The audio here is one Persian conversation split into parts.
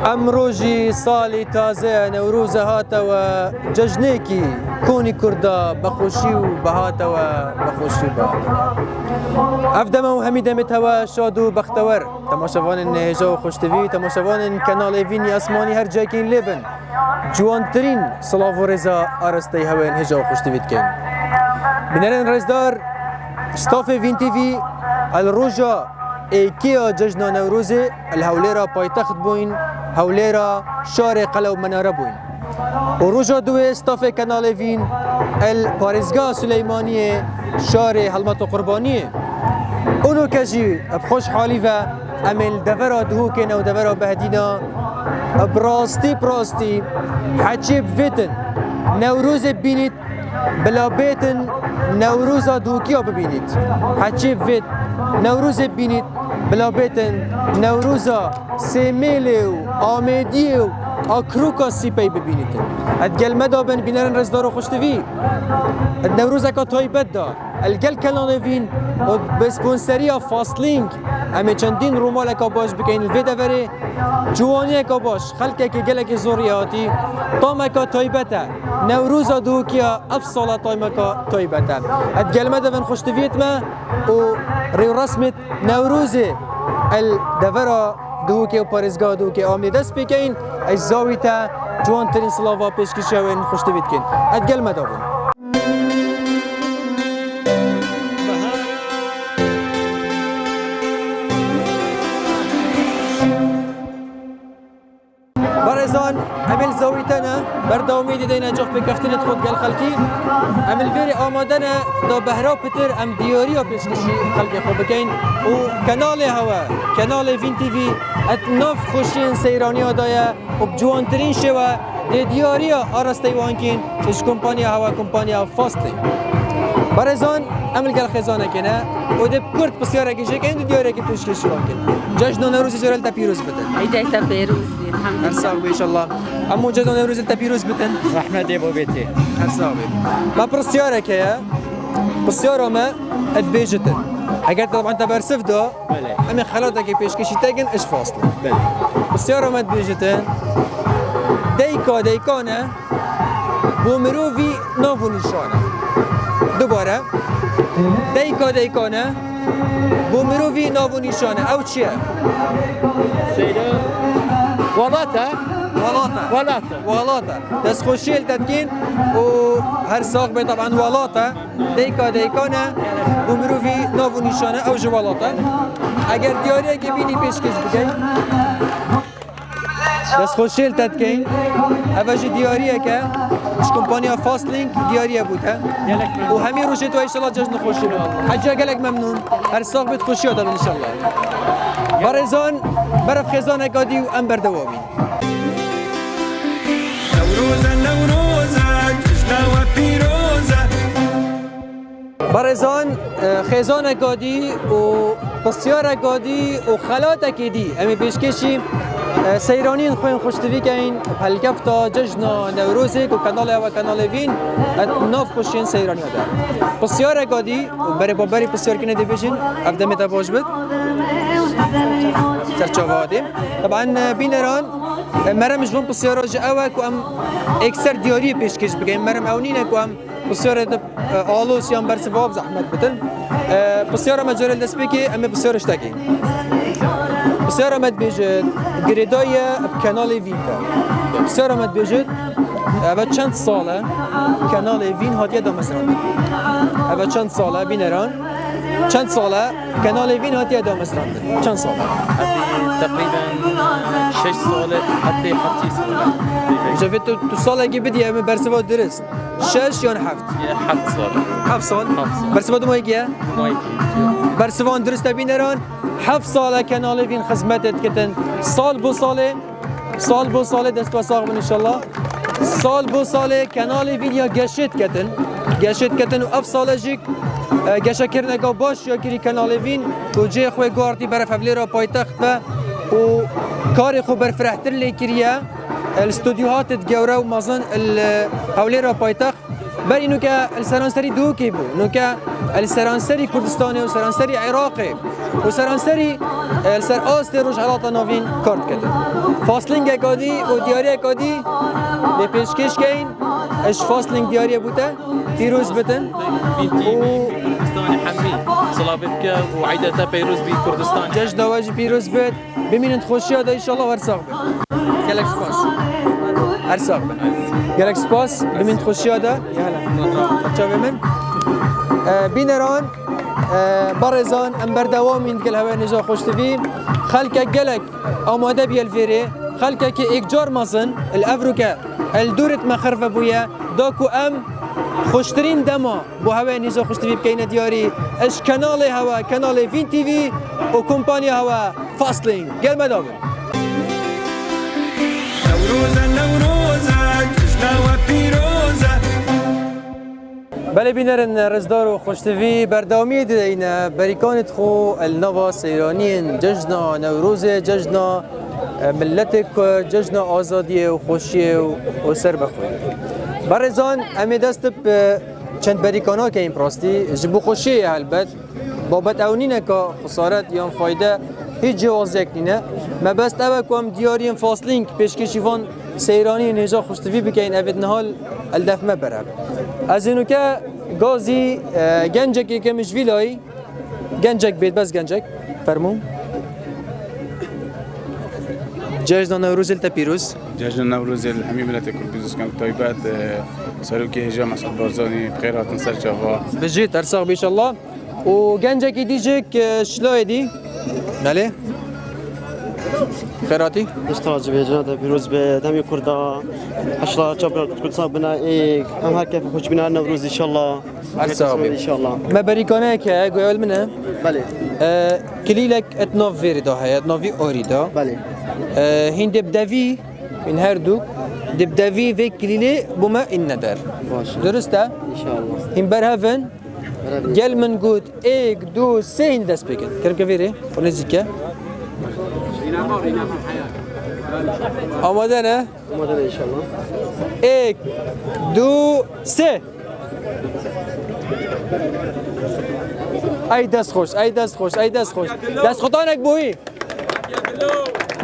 امروجی سالی تازه نوروز هاتا و جشنێکی کۆنی کووردا بەخۆشی و بەهاتەوە بەخۆشی بەهاتەوە. ئەف دەمە و هەمی دەمێتەوە شاد و بەختەوەر تەماشەوانن هێژە و خۆشتوی تەماشەوانن کەناڵێڤینی ئەسمانی هەر جایکین لێبن جوانترین سڵاو و ڕێزا ئاراستەی هەوێن هێژە و خۆشتوی بکەین. بنەرێن ڕێزدار ستافê Vîn TV الڕۆژە ئێکەیە جەژنا نەورۆزê هەولێرە پایتەخت بووین هەولێرە شارê قەلە و مەنارە بووین. و ڕۆژە دوێ ستافê کەناڵê Vîn پارێزگا سولەیمانیê شارê هەڵمەت و قوربانیê. ئونوکە jî بخۆشحالî ve em ê li devera dihûkên ew devera behdîna bi rastî heçê bivêtin Newrozê bibînît bila bêtin Newroza dihûkiya bibînît. Heçê bivêt Newrozê bibînît bila bêtin Newroza sêmêlê û amêdiyê û akroka sîpey bibînîtin. Et gel me dabin bînerin rêzdar û xweştivî. Et Newrozeka taybet da el gel Kenalê Vîn û bi sponseriya Fastlink em ê çendîn rûmaleka baş bikeyn li vê deverê ciwaniyeka baş xelkekê gelekî zorî hatî tameka taybet e Newroza dihûkiya ev sala tameka taybet e. Et gel me devin xweştiviyet me û rêwresmê Newrozê el devera dihûkê û parêzgeha dihûkê amê dest pêkeyin ez zawî te ciwantirîn silava pêşkişiya wê xweştivî dikin. Et gel me dabin. برزان امل زاویتنا برداومی دیدن جوخ بکفتنت خود گل خلکی امل ویری آمادنا دا بهرا پتر ام دیاریا پیشکشی خلکی خود بکین و کانال هوا کانال Vîn TV ات ناف خوشین سیرانیا دایا و بجوانترین شوا دی دیاریا آراستی وانکین اش کمپانیا هوا کمپانیا فاستلی برزان امل گل خزانه کنه و دب کرد بسیاره کشه کن دیاریا کی پیشکشی وانکین جشن نوروز جرال تا پیروز بدن عيد پیروز هر سال ان شاء الله امو جدون نوروز انت پیروز بتن رحمت ابو بيتي هر سال ما برسياره كيا برسياره ما ادبيجتن اگر طبعا انت برسف ده بله امي خلاتك بيشكشي تاجن ايش فاصل بله برسياره ما ادبيجتن ديكانا بومروفي نوفو نشانه دوباره ديكانا بومروفي نوفو نشانه او چيه سيدا ولاتا ولاتا دست خوشیل تدکین و هر ساق به طبعا ولاتا دیکانه و مروفی ناو و نشانه او جو ولاتا اگر دیاریه که بینی پیشکش بگین دست خوشیل تدکین اوش دیاریه که اش کمپانیا فاستلینک دیاریه بوده و همین روشه تو ایشالله جشن خوشی بود حجا گلک ممنون هر ساق بیت خوشی آدم انشالله برزان برف خزان اکادی و ام بردوامی برزان خزان اکادی و بسیار اکادی و خلات اکیدی امی پیشکشی سیرانین خوین خوشتوی کین هلکفتا جشنا نوروزی که کانال و کانال Vîn ناف خوشین سیرانی ده بسیار اکادی و بری بابری بسیار کنه دی بیشین افدمی تا باش بد سرچاوادی طبعا بینران مرم جوان بسیار جا اوه که ام اکثر دیاری پیشکش بگیم مرم اونینه که ام بسیار آلوس یا برسباب زحمت بتن بسیار مجال دست بکی ام بسیارش تکی بسیار آمد بیجد گریدای کانال Vîn بسیار آمد بیجد اوه چند ساله کانال Vîn هاتیه دامستران اوه چند ساله بینران چند ساله کانال Vîn هاتیه دامستران چند ساله تقريبا 6 ساله حتى 7 ساله جافت تو ساله کی بدی ام برسوا درست 6 یا 7 7 ساله 7 سال برسوا دو ماهیه برسوان درست بینران 7 ساله کانال Vîn خدمتت کردن سال بو سال دست و ساق ان شاء الله سال بو سال کانال Vîn یا گشت کردن و 7 ساله جیک گشت کردن که باش یا کری کانال Vîn و جه خوی گارتی برف هولێرا پایتەخت و کاری خو برفرحتر لیکریه الاستودیوهات گەورە و مازن هولێرا پایتەخت بر اینو که السرانسری دوکی بو اینو که السرانسری کردستانی و سرانسری عراقی و سرانسری سر آست روش حالات ناوین کارت کرده فاصلینگ کادی و دیاری کادی به پیشکش کن اش فاصلینگ دیاری بوده پیروز بتن بنتي كردستاني حمي صلافتك وعيدتها بيروز بكردستان جشن واجی پیروز بد ببینید خوشی ها ان شاء الله ورساق بد گلک سپاس ارساق بد گلک سپاس ببینید خوشی ها یالا بچه بمن بینران برزان ام بردوامین کل هوا نجا خوش تفیم خلک گلک آماده بیل فیره خلک که اکجار مازن الافروکا الدورت مخرفه بویا داکو ام خوشترین دما بو هوا نجا خوش تفیم کین دیاری اش کانال هوا کانال وین تی وی و کمپانی هوا فاصلینگ گل مدابن نوروز نوروز جشنا و پیروزه بله بینرن رزدار و خوشتوی بردامی دیدین بریکانت خو النوا سیرانین جشنا نوروز جشنا ملت جشنا آزادی و خوشی و سر بخوی برزان امی دست به چند بریکانا که این پراستی جبو خوشی هلبت بابت اونینه که خسارت یا فایده هیچ جواز نینه ما بست اوه کم دیارین فاصلینگ پیشکشیوان سیرانی نجا خوشتوی بکین اوید نهال الدف مبره از اینو که گازی گنجکی که مش ویلایی گنجک بید بس گنجک فرمون جشن نوروز التبيروز جشن نوروز الحمي ملت كردستان كانت طيبات ساروكي هجام اسعد بارزاني بخير تنسر شافا بجيت ارساق بإن شاء الله وجنجك يديجك شلو دي ماله خيراتي اشتراج بجنة بيروز بدمي كردا حشرة جبر كل صاب بنا إيه هم هالكيف خوش بنا نوروز إن شاء الله ارساق إن شاء الله ما بريكونك قول منها بله كليلك اتنوف فيردا هي اتنوفي اوريدا بله هين دبدافي من هردو دبدافي في كليلي بما الندر باش درسته إن شاء الله هين برهفن قال من قد ايك دو سين داس بيكت كرم كفيري ونزيكا آمادنه مدن إن شاء الله ايك دو سه ای دست خوش ای دست خوش ای دست خوش دست خطانک بویی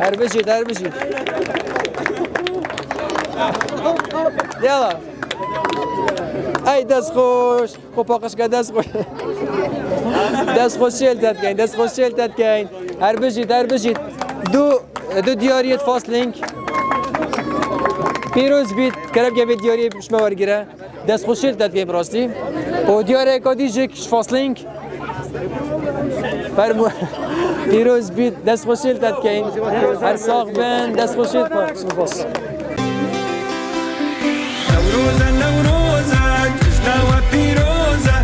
هر بشید هر بشید یالا ای دست خوش خب پاقش که دست خوش دست خوش شلتت کن دست خوش شلتت کن هر بشید دو دیاریت فاصلینگ پیروز بید کرب که دیاری شما ورگیره دست خوش شلتت کن براستی و دیاره کادیجک فاصلینگ فرمو پیروز بید دست خوشیل داد کن هر ساق بین دست خوشیل باس نوروز نوروز جشنا و پیروزه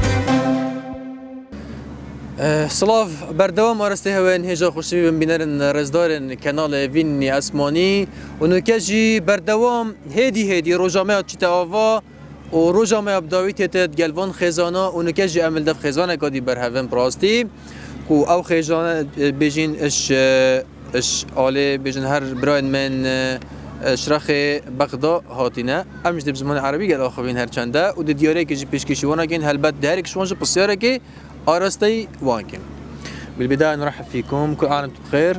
سلاف بردوام آرسته هوین هجا خوشی بینرن رزدارن کانال وینی اسمانی و نکجی بردوام هدی روجامه چیت آوا و روجامه ابداوی تیتت گلوان خزانا و نکجی عمل دف خزانه کادی برهون براستی و او خزانه بیجین اش آله بیجین هر براین من شرخ بغدا هاتینه امش دب زمان عربی گل آخوین هر چنده و دیاره که جی پیشکشی وانا کن هلبت دهرک شوانج بسیاره که آرستی وانكم. بالبداية نرحب فيكم كل عام وانتم بخير.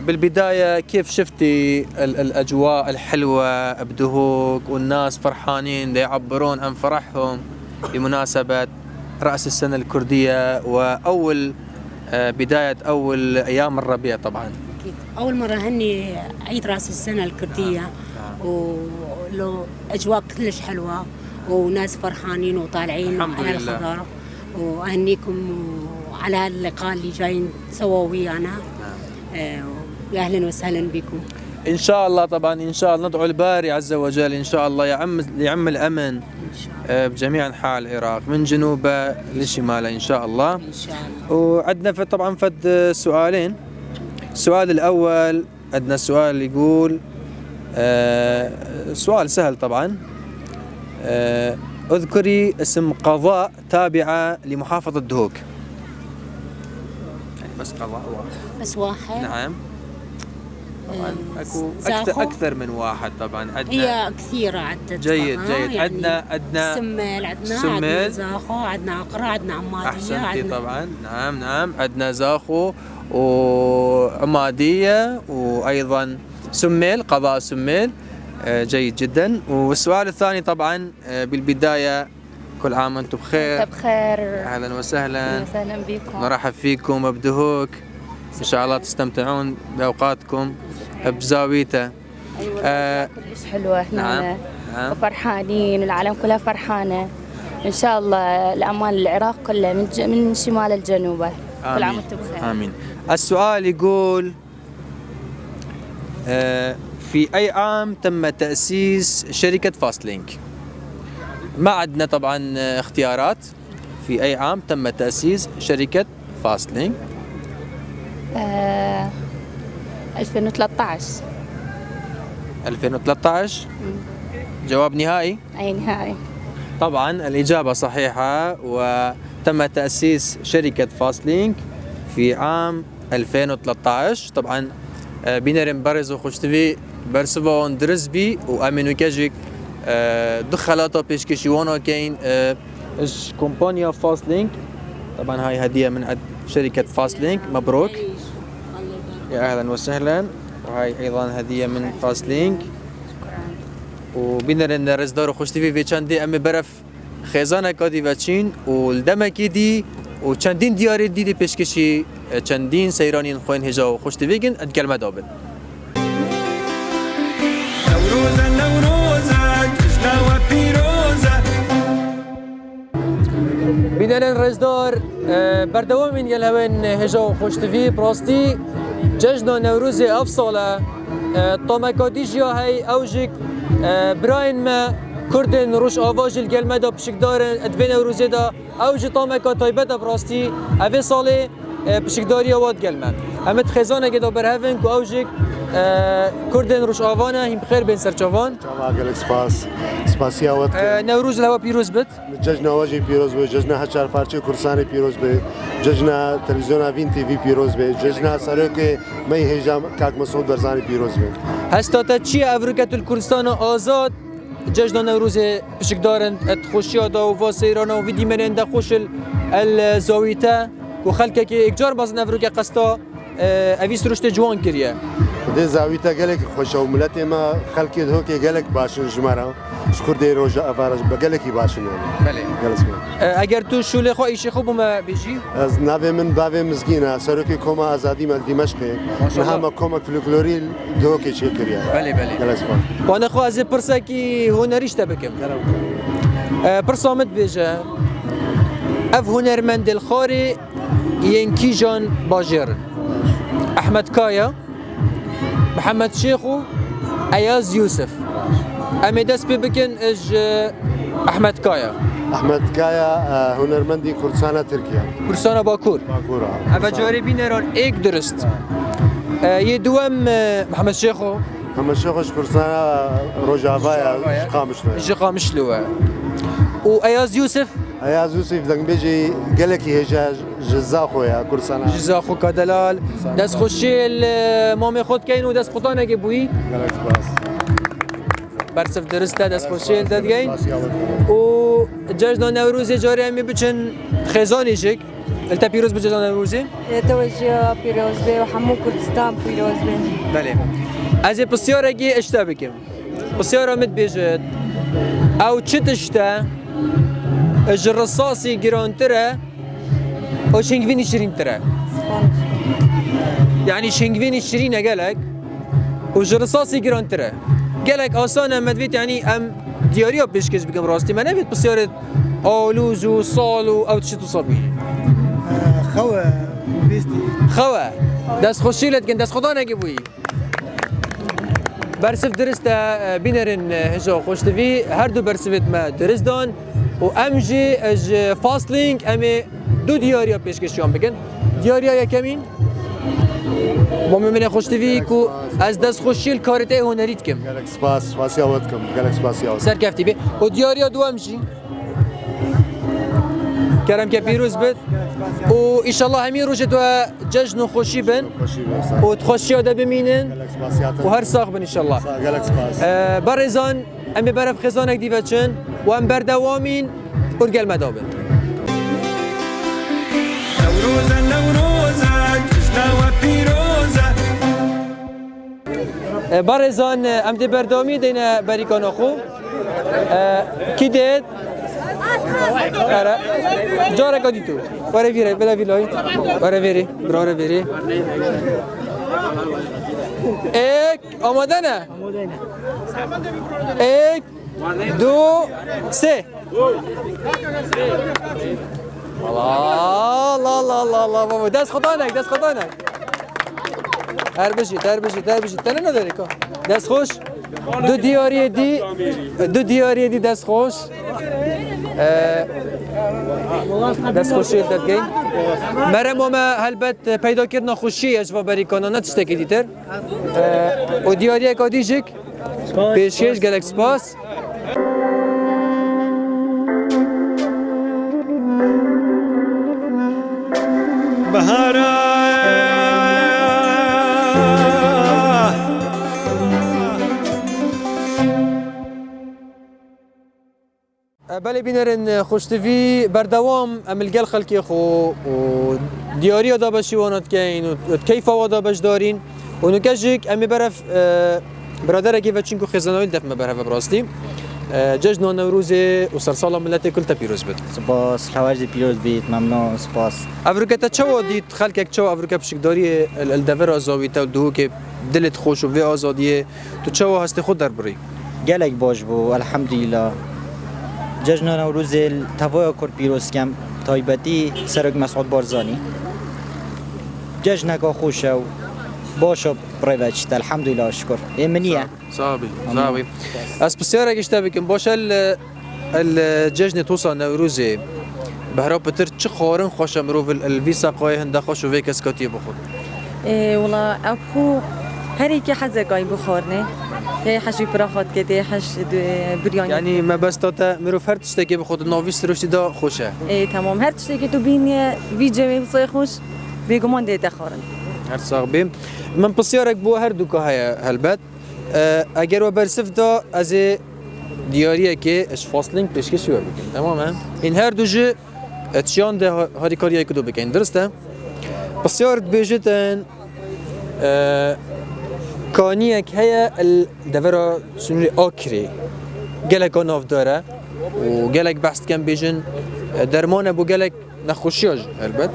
بالبداية كيف شفتي الأجواء الحلوة بدهوك والناس فرحانين دا يعبرون عن فرحهم بمناسبة رأس السنة الكردية وأول بداية أول أيام الربيع طبعا. أول مرة هني عيد رأس السنة الكردية ولو أجواء كلش حلوة وناس فرحانين وطالعين على الخضار وأهنيكم على هاللقاء اللي جايين تسووا ويانا وأهلا وسهلا بكم إن شاء الله. طبعا إن شاء الله ندعو الباري عز وجل إن شاء الله يعم الأمن بجميع أنحاء العراق من جنوبه لشماله إن شاء الله. إن شاء الله. وعندنا طبعا سؤالين. السؤال الأول عندنا سؤال يقول سؤال سهل طبعا. اذكري اسم قضاء تابعة لمحافظة دهوك. بس قضاء واحد. بس واحد. نعم. طبعا اكو اكثر من واحد طبعا عندنا. هي كثيرة عدت. جيد. يعني عندنا سمل عندنا زاخو عندنا عقرة عندنا عمادية احسنتي طبعا. نعم عندنا زاخو وعمادية وأيضا سميل، قضاء سميل. جيد جدا. والسؤال الثاني طبعا بالبداية، كل عام وانتم بخير. انت بخير. اهلا وسهلا. وسهلا بكم. نرحب فيكم وبدهوك. ان شاء الله تستمتعون باوقاتكم بزاويته. ايوه كلش حلوه احنا. نعم. وفرحانين، العالم كلها فرحانه ان شاء الله. الامان العراق كله من شمال الجنوب. كل عام وانتم بخير. امين. السؤال يقول في أي عام تم تأسيس شركة فاست لينك؟ ما عندنا طبعا اختيارات. في أي عام تم تأسيس شركة فاست لينك؟ 2013. 2013 جواب نهائي؟ اي نهائي. طبعا الإجابة صحيحة، وتم تأسيس شركة فاست لينك في عام 2013. طبعا بينرم برز وخشتبي برسبون درسبي وامينو كاجيك دخلاته بيشكشيوانا كاين اش كومبانيا فاست لينك. طبعا هاي هدية من عند شركة فاست لينك، مبروك يا اهلا وسهلا. وهاي ايضا هدية من فاست لينك. وبينرن رزدار وخشتبي في چندي امي برف خزانه كادي وچين والدمكي دي وچندين دياري دي بيشكشي چندين سيرانين خوين هجا وخشتبيگن اد كلمه دابن. نوروزا نوروزا جشنا وبيروزا. بينرن رزدار بردوام من يلهوين هجا وخشتبي براستي جشنا نوروزي افصاله طامكاديجيا هاي اوجك براين ما كردن روش آواج الگلمه دا پشک دارن ادوین نوروزی دا اوج طامکا تایبت براستي اوه ساله پشک داری آواد گلمه امت خزانه که دا برهفن که اوجک كردن روش آوانه هم بخير بين سرچوان. جماعة قالك سپاسیا وقت نوروز الهوا پیروز بد. جشن واجی پیروز به، جشن هچار پارچه کرسانی پیروز به، جشن تلویزیون وین تی وی پیروز به، جشن سرک می هجام کاک مسعود برزانی پیروز به. هستاتا چی افریقا الکردستان آزاد جشن نوروز پشک دارن خوشی دا و واسیران و ویدی منن دا خوش الزاویته و خلکه که اکجار بازن افریقا قستا اویس رشد جوان کریه. ده زاویته گلک خوش و ملت ما خلکی ده که گلک باشن جمارا شکر دی روز افراج بگلکی باشن. بله. اگر تو شوله خو ایش خوب ما بیجی؟ از نوی من باوی مزگینه سرکی کما آزادی مال دمشق نه هم کما فولکلوری ده که چه کریه. بله. بانه خو از پرسه کی هنریش تبکم. پرسامت بیجه. اف هنرمند الخاری ينكي جان باجر احمد كايا محمد شيخو اياز يوسف اميدس بيبكن اج احمد كايا هنرمندی کردستان ترکیه باكور اما جاري بينران ايك درست يدوم محمد شيخو کردستان روجاوایا قامشلو واياز يوسف دنگ بیجی گلکی هجا جزا خویا کردستان جزا خو کدلال دست خوشی مام خود کین و دست خودانه که بویی برسف درسته دست خوشی داد گین و جشن نوروز جاری همی بچن خزانی شک التا پیروز به جشن نوروزی توجه پیروز به و همون کردستان پیروز به بله از بسیار اگه اشتا بکم بسیار آمد بیجد او چه تشتا الرصاصي جرانتره او شنگوینی شرین تره يعني شنگوینی شرینه گلک و الرصاصي جرانتره گلک آسانه مدویت يعني ام دیاریا پیشکش بگم راستی من نبید بسیار آلوز و سال و او تشتو صابی خواه دست خوشیلت گن دست خدا نگی بویی برسف درسته بینرن هجا خوشتوی هر دو برسفت ما درست دان و امجی از فاست لینک امی دو دیاریا پیشکشیان بگن دیاریا یکمین با من خوشتوی کو از دست خوشیل کارته هنریت کم گلک سپاسیا وقت کم گلک سپاسیا سر کفتی بی و دیاریا دو امجی کرم که پیروز بد و ایشالله همین روشت و جشن و خوشی بن و خوشی آده بمینن و هر ساق بن ایشالله برزان امی برف خزانک دیوه چن و ام بردوامین ارگل مدابن نوروزا نوروزا جشنا و پیروزه بارزان ام دی بردامی دینا بریکان خو کی دید آره جاره کدی تو وره ویره بلا ویلای وره ویری براره ویری یک آماده نه یک دو سه الله الله الله الله بابا دست خدانک دست خدانک هر بشی تنه نداری که دست خوش دو دیاری دی دست خوش دست خوشی داد گین مرم ما هلبت پیدا کردن خوشی اجوا بریکانا نتشتکی دیتر و دیاری که دیجک پیشکش گلک سپاس بهارا بله بینرن خوشتوی بردوام عملگل خلقی خو و دیاری دا بشیوانات کین و کیف وادا بش دارین و نکجک امی برف برادر اگه وچینکو خزانویل دف مبرف براستی جشن نوروز و سرسال ملت کل پیروز بید. سپاس حواجز پیروز بید ممنون سپاس. افریقا چه دید خلق چه افریقا بشکداری الدور آزادی تا دو که دلت خوش و وی آزادیه تو چه هستی خود در بری؟ گلک باش بو الحمدلله. جشن نوروز توای کرد پیروز کم تایبتی سرک مسعود بارزانی. جشن که خوشه و باشه پروژت الحمدلله شکر. ایمنیه. صابي. از بسیار اگه بکن باشه الجشن توصل نوروزی بهرا بتر چه خارن خوش امروز الویسا قای هنده خوش و ویکس کاتی بخور. والله أبو هريك حزة قاي بخورني هي حشي براخات كده حش برياني يعني ما بس تاتا مروف هر تشتكي بخود نوفيس روشتي دا خوشه. تمام هر تشتكي تو بيني فيديو بصي خوش بيجمان ده تخارن. هر صاحبي من بسیارک بو هر دو که هلبت اگر و برسف دا از دیاریه که اش فاصلینگ پیشکشی و بکن تمام این هر دو جه اتشان ده هاری کاریه کدو بکن درسته بسیار بیجتن کانیه که هیا الدورا سنوری آکری گلک آناف داره و گلک بحث کن بیجن درمانه بو گلک نخوشیاج هلبت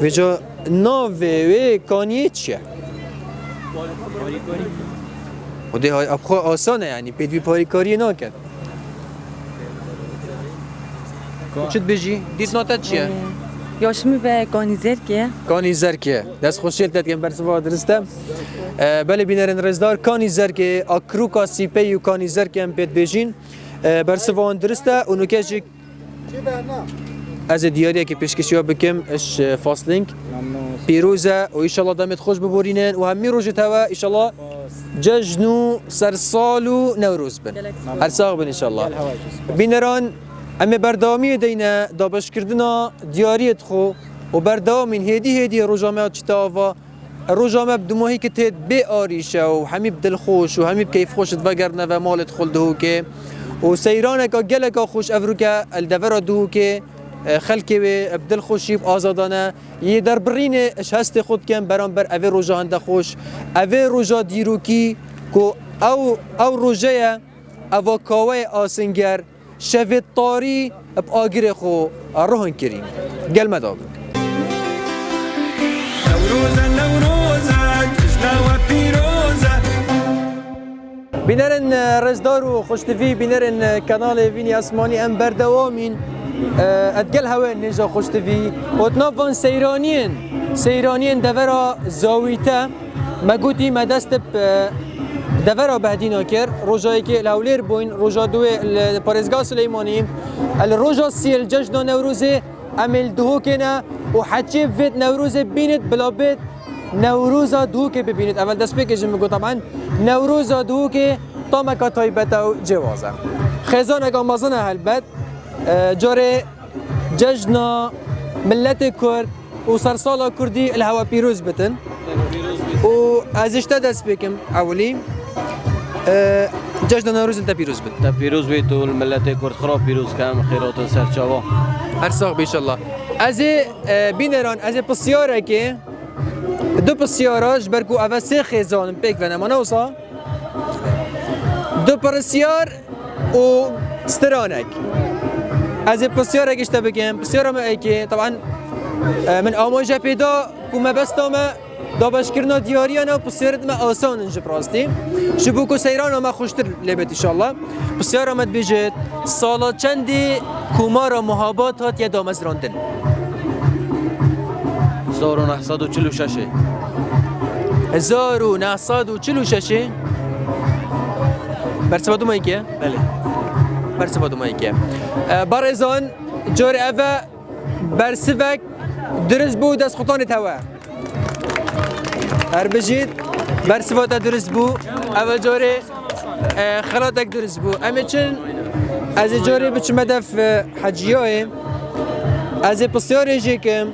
ویجا ناوی کانیه چیه؟ و ده های ابخوا آسانه یعنی پیدوی پاریکاری نکرد چت بجی؟ دیت ناتت چیه؟ یاشمی و کانیزر که؟ کانیزر که دست خوشیل تد کن برسوا درستم بله بینرن رزدار کانیزر که اکروکا سیپی و کانیزر که هم پید بجین برسوا درسته اونو که از دیاریه که پیشکشی ها بکم اش فاصلینگ پیروزه و ایشالله دمت خوش ببورینن و همی روژت هوا ایشالله جشن و سرسال و نوروز بن هر ساق بن ایشالله بینران امی بردامی دینا دابش کردنا دیاریت خو و بردامین هدی روزامه چتاوا روزامه بدماهی که تید بی آریشه و همی بدل خوش و همی بکیف خوشت وگرنه و مالت خلده که و سیرانه که گلک خوش افروکه الدورا دو که خلکی و ابدل خوشی آزادانه یه در برین اش هست خود کن برانبر اوه روژا هنده خوش اوه روژا دیروکی که او روژه او کاوه آسنگر شوید طاری اب آگر خو روحن کریم گل مداب بینرن رزدار و خوشتوی بینرن کانال وینی اسمانی ام بردوامین ادگل هوا نجا خوشتوی اتنافان سیرانین دورا زاویتا مگوتی مدست دورا بهدینا کر روزایی که الاولیر بوین روزا دوی پارزگاه سلیمانی الروزا سیل جشن نوروزه عمل دهو کنه و حچه فید نوروزه بینید بلا بید نوروزا دهو که ببینید اول دست بکشم میگو طبعا نوروزا دهو که طامکا تایبتا و جوازه خیزان اگه مازن هلبت جاره جشن ملت کرد و سرسال کردی الهوا پیروز بتن و ازش دست بکم اولی جشن نوروز انت پیروز بت تا پیروز بید و ملت کرد خراب پیروز کم خیرات سرچاوا هر ساق بیشالله از بینران از بسیاره که دو پرسیاراش برکو اوه سه خیزانم پیک ونه ما نوصا دو پرسیار و سترانک از پرسیار اگشتا بگم پرسیارم ای که طبعا من آموزه پیدا کومه بستم دابش کردن دیاری انا پرسیارت ما آسان انجا براستی شبو کو سیران ما خوشتر لبت ان شاء الله پرسیار آمد بیجت سالا چندی کومارا محابات هات یا دامز راندن 1946 1946 برسبادو ما یکیه؟ بله برسبادو ما یکیه برزان جار اوه برسبک درز بو دست خطانت هوا هر بجید برسبات درز بو اوه جاره خلاتک درز بو اما چن از جاره بچه مدف حجیاه از پسیار جیکم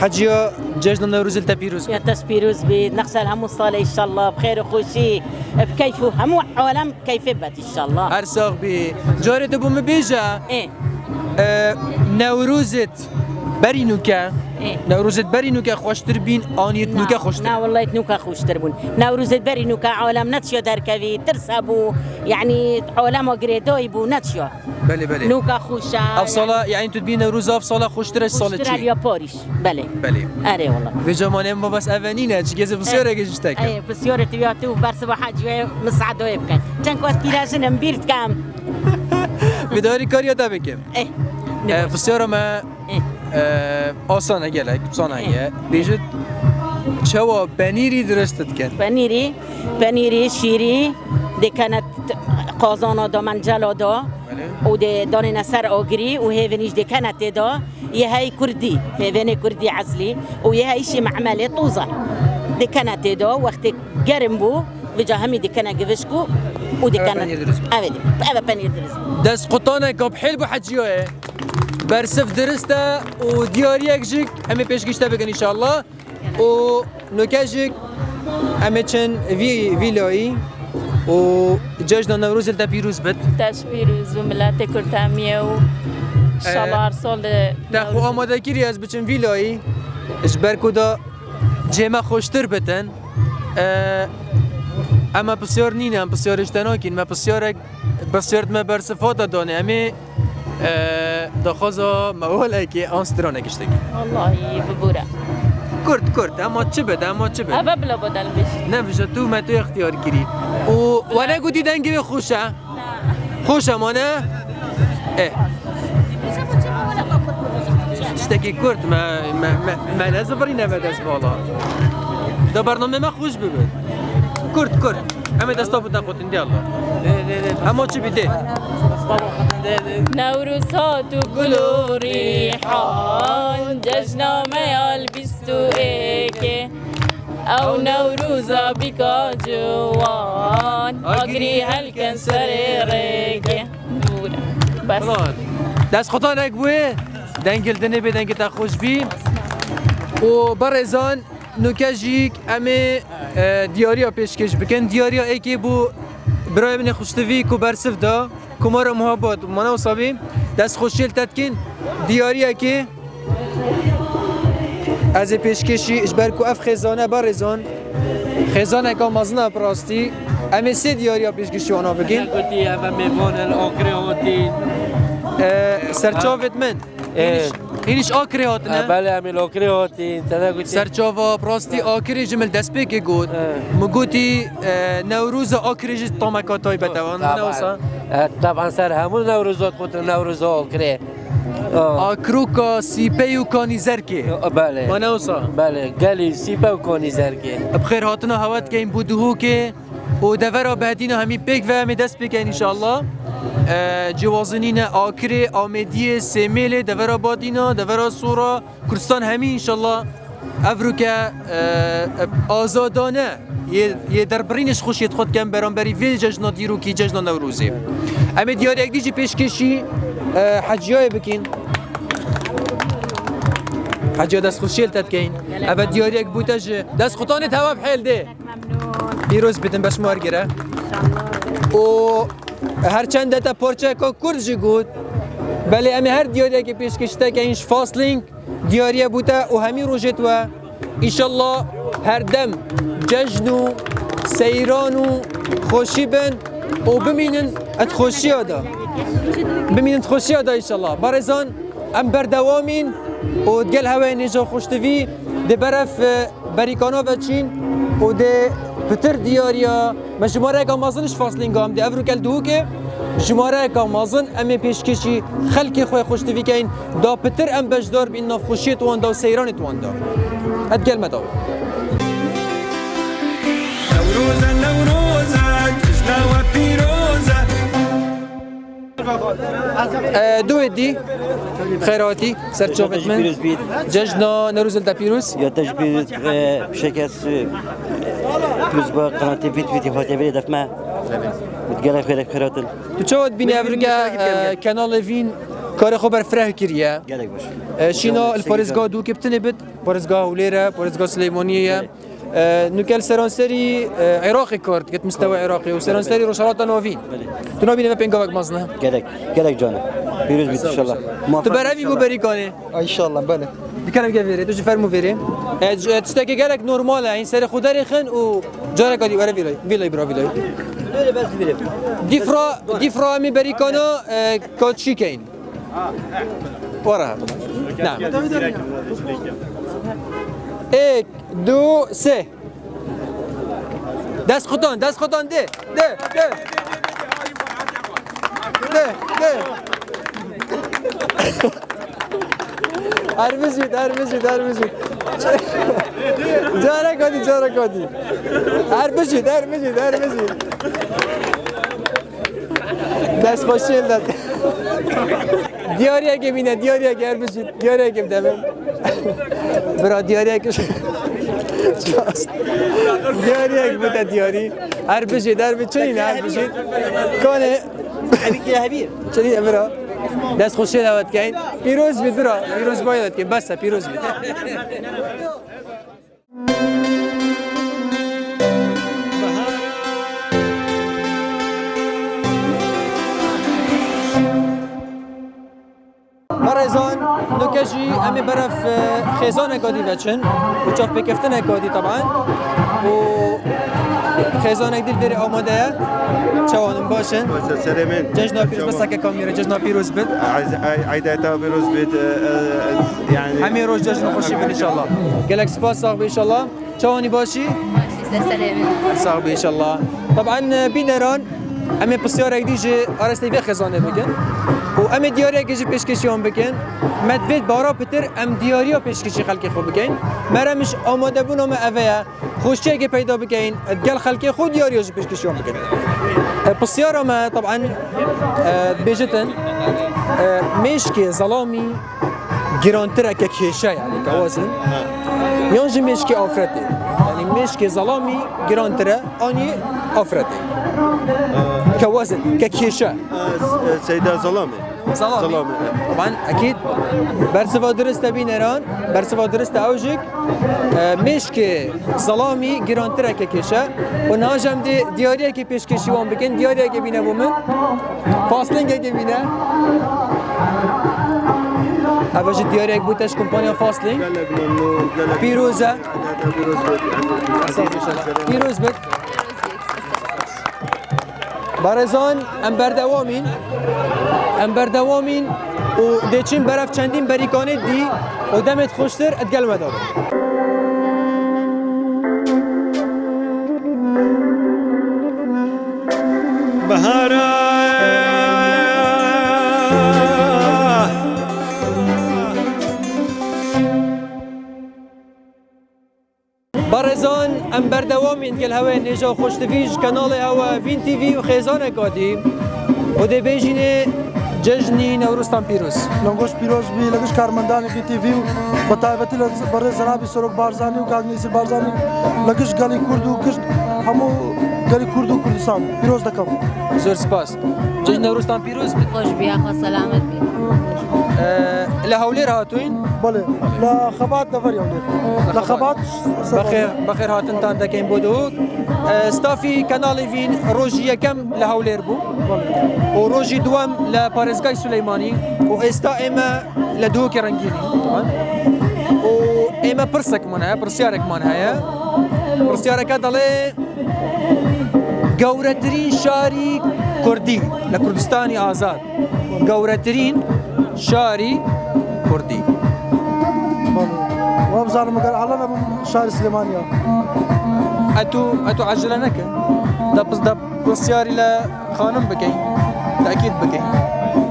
حجيا جاجنا نوروز التبيروز يا تسبيروز بنغسل همو الصالة إن شاء الله بخير وخوشي بكيف همو عالم كيف بات إن شاء الله أرساق بي جاري تبو مبيجا إيه نوروزت برينوكا إيه نوروزت برينوكا خوشتر بين آنيت نوكا خوشتر نا والله نوكا خوشتر بون نوروزت برينوكا عالم نتشيو دركبي ترسبو يعني عالم قريدوي بو نتشيو بله بله نوكا خوشا أفصالة يعني تدبين نوروز أفصالة خوشترش صالة خوشتر اليا باريش بله بله أري والله بجمانه ما بس أفنينه چی گذب بسیاره گذشتک أي بسيارة تبياتو برسبا حاجة مساعدة يبكن چند كواس بيرازن مبيرت كام بداری کاری تا بکم إيه بسیاره ما آسانه گلک آسانه بیشتر شوا پنیری درستت کن پنیری شیری دی کانت قازانا دا منجلا دا و دی دانه سر آگری و هیونیش دی کانت دا یه های کردی هیونی کردی اصلی و یه هایشی معمله طوزه دی کانت دا وقتی گرم بو بجا همی دی کانت گوشکو و دی کانت اوه پنیر درست دست قطانه کاب حیل بو حجیوه برسف درسته و دیاریک جیک همه پیشگیشته بگن انشاءالله و نوکجیک همه چند ویلایی و جشن نوروز التا پیروز بد تاش پیروز و ملت کردامیه و انشالله هر سال دخو آماده کری از بچن ویلایی اجبر کدا جمع خوشتر بتن اما بسیار نینم بسیار اشتناکین ما بسیارت ما برسفات دانه همه دخوازا موله که آنسترانه کشتگی والله ببوره کرد اما چه بده اوه بلا بدل بشه نه بشه تو ما تو اختیار کردی و نگو دیدن که خوشه ما نه اشتکی کرد ما نزفری نمید از بالا دا برنامه ما خوش ببید کرد همه دستا بود نخوتن دی الله اما چه بیده نوروز ها تو گل و ریحان جشن میال بیستو ایکه او نوروزا بیکا جوان آگری هلکن سر ریگه بس دست خطا نگوه دنگل دنه به دنگل تا خوش بی و برزان نوکجیک امه دیاریا پیشکش بکن دیاریا ای که بو برای من خوشتوی کو برسف دا کمار محبت منو صابیم دست خوشیل تدکن دیاریا که از پیشکشی اجبر کو اف خزانه برزان خزانه که مزنه براستی امه سه دیاریا پیشکشی آنها بگین گویی اول میوان آکری هاتی سرچاوت من اینش آکری هات نه؟ بله همین آکری هاتی سرچاوا براستی آکری جمل دست پیک گود مگوتی نوروز آکری جت طمکاتای بتوان نوسا طبعا سر همون نوروزات خود نوروز آکری آکروکا سیپی و کانی زرکی بله ما نوسا بله گلی سیپی و کانی زرکی بخیر هاتنا هوات که این بودهو که و دورا بعدینا همی پیک و همی دست پیک انشالله جوازنین آکری آمدی سمیل دورا بادینا دورا سورا کردستان همی انشالله افرو که آزادانه یه دربرینش خوشیت خود کم برانبری وی جشن دیرو کی جشن نوروزی اما دیاری اک دیجی پیشکشی حجیای بکین حجیا دست خوشیل تدکین اما دیاری اک بوتج دست خطانه تواب حیل ده بیروز بدن بشمار گره و هر چند تا پرچه که کرد جی گود بله امی هر دیاری که پیش کشته که اینش فاصلینگ دیاریه بوده و همی روژت و ایشالله هر دم جشن و سیران و خوشی بن و بمینن ات خوشی آده بمینن خوشی آده ایشالله بارزان ام بردوامین و دگل هوای نجا خوشتوی ده برف بریکانا و چین و ده پتر دیاریا مجموعه که مازنش فاصلینگ هم ده افرو کل دو که جماره که مازن امی پیشکشی خلق خوی خوشتوی که این دا پتر ام بجدار بین ناف خوشیت وان دا و سیرانت وان دا ادگل مداو نوروزة نوروزة جشنا وبيروزة دو دی خیراتی سر شوفت من جشنا نوروز الدبیروز یا تجبیر بشکست پیروز با قناتی فیتی خاطی بری دفمه متقال خیراتن تو چود بینی افریقا کانال وین کار خبر فراه کریه گلک باش شینا الپارزگاه دو که بتنه بد پارزگاه ولیره پارزگاه سلیمانیه نوكال سرانسري عراقي كورد قد مستوى عراقي وسرانسري روشارات نوفين تنوبين ما بين قواك مصنع قالك جانا بيروز بيت ان شاء الله تبرامي ببريكاني ان شاء الله بله بكلام كافيري تجي فرمو فيري تشتكي قالك نورمال يعني سر خداري خن و جارك دي ورا فيلاي برا فيلاي بس فيلاي ديفرا مي بريكانا كوتشي كاين ورا نعم ایک دو سه دست خودان ده هرمزید جاره کادی هرمزید دست خوشیل داد دیاریه که بینه هرمزید دیاریه که بدمم برا دیاریه که دیاریه که بوده دیاری هر بشید چنین هر بشید کانه حبیب چنین برا دست خوشی دعوت کن پیروز بید برا پیروز باید که بسه پیروز بید مرزان نوكاجي امي برف خزانه قادي بچن و چاف بكفتنه قادي طبعا و خزانه دل بری آماده چوانم باشن جشنا پیروز بس که کامیره جشنا پیروز بد عيداتا بيروز بيت يعني همه روز جشن خوشی بد ان شاء الله گلک سپاس صاحب ان شاء الله چوانی باشی صاحب ان شاء الله طبعا بینران امي بسیار دیجی آرستی به خزانه بگن و ام دیاری که پیشکشیان بکن مدوید بارا پتر ام دیاریا پیشکشی خلق خود بکن مرمش آماده بون ام اوه خوشی که پیدا بکن گل خلق خود دیاریا پیشکشیان بکن بسیار ام طبعا بیجتن مشکی ظلامی گرانتره که کیشه یعنی کوازن یانجی مشکی آفرته یعنی مشکی ظلامی گرانتره آنی آفرته كوازن ككيشة سيدة ظلامي طبعا اكيد برسفا درست بين ايران برسفا درست اوجك مشك ظلامي جرانترا ككيشة ونهاجم دي دياريه كي بيشكشي وان بكن دياريه كي بينا بومن فاصلين كي بينا اوج دياريه بوتاش كومبانيا فاصلين بيروزا بيروز بك بارزان ام بردوامین و دیچین برف چندین بریکانه دی و دمت خوشتر ادگل مدار بهارا بارزان ام بردوامین گل هوا نجا خوشتویج کانال هوا وین تی وی و خیزان کادی و دی بیجینه جشنی نوروزتان پیروز لنگوش پیروز بی لگش کارمندان وی تی وی و تایبتی برای زنابی سروک بارزانی و کاغنیسی بارزانی لگش گلی کرد و گشت همو گلی کرد و کردستان پیروز دکم زور سپاس جژن نوروزتان پیروز بید. خوش بیا خو سلامت بی. لهولیر هاتوین؟ بله لخبات نفر يولد لخبات بخیر هاتن تان دکین بودو ستافی کانال وین روژی یکم لهولیر بو و روژی دوم لپارزگای سلیمانی و استا اما لدو کرنگینی طبعا و اما پرسک منها پرسیارک منها پرسیارک داله گورترین شاری کردی لکردستانی آزاد گورترین شاری كردي وابزار مقال علنا شهر سليمانيا اتو عجلنك دب بسياري لا خانم بكي تاكيد بكي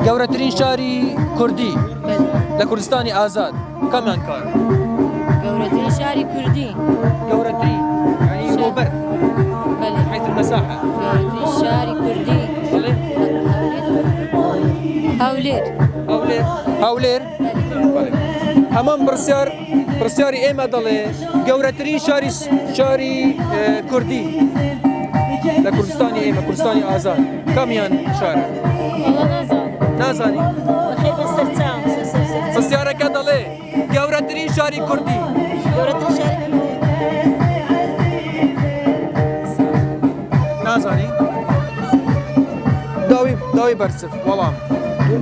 جورترين شاري كردي لكردستاني آزاد كم ينكار جورترين شاري كردي جورترين يعني روبر بله حيث المساحة جورترين شاري كردي بله هاولير همان برسياري ايما ضلي جورترين شاري كردي لكردستاني ايما كردستاني آزاد كم ين شارع والله نازاني خيبة سرطان برسيارة كدلي جورترين شاري كردي جورترين شاري كردي نازاني داوي برسف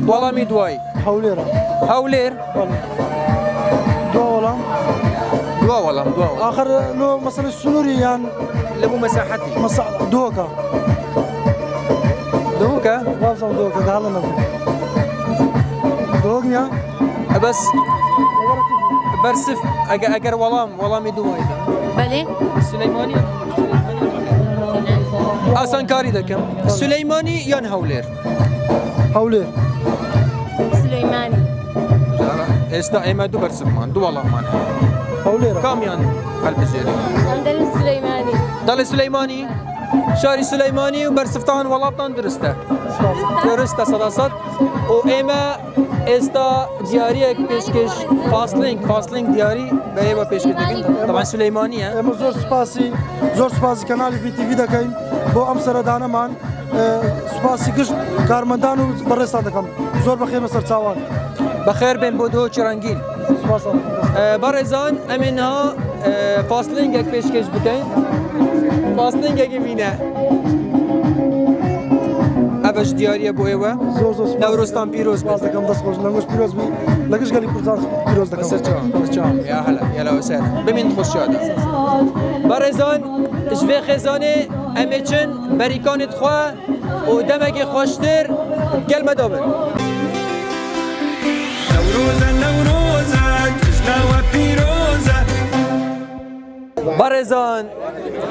والله مي دواي هاولير دوا اخر لو مثلا السنوري يعني لبو مساحتي دوكا وابزار دوكا قالنا دوغنيا بس برسف اگر والله مي دواي بله سليماني آسان کاری دکم سلیمانی یا هاولیر سليماني استا ايما دو برسمان دو والله مان هاولير كم يان قلب الجيري عندنا سليماني ضل سليماني شاري سليماني وبرسفتان والله طن درسته صداصت و ايما استا دياري پیشکش فاصلينگ دياري به پیشکش دکن طبعا سليماني ها اما زور سپاسی کانال وی تی وی دکاین بو ام سردانه مان سپاسی گشت کارمندان و برستان دکم زور بخیر مسر چاوان بخیر بین بودو چرنگین برزان امینها فاصلینگ یک پیشکش بکن فاصلینگ یکی بینه اوش دیاریه بو ایوه نوروزتان پیروز باز دکم دست خوش نگوش پیروز بی لگش گلی کردان پیروز دکم بس چام یا هلا یلا وسهلا بمین خوش شاده برزان جوی خزانه امیچن بریکانت خواه و دمک خوشتر گل مدابر نوروزة جشنا وبيروزة برزان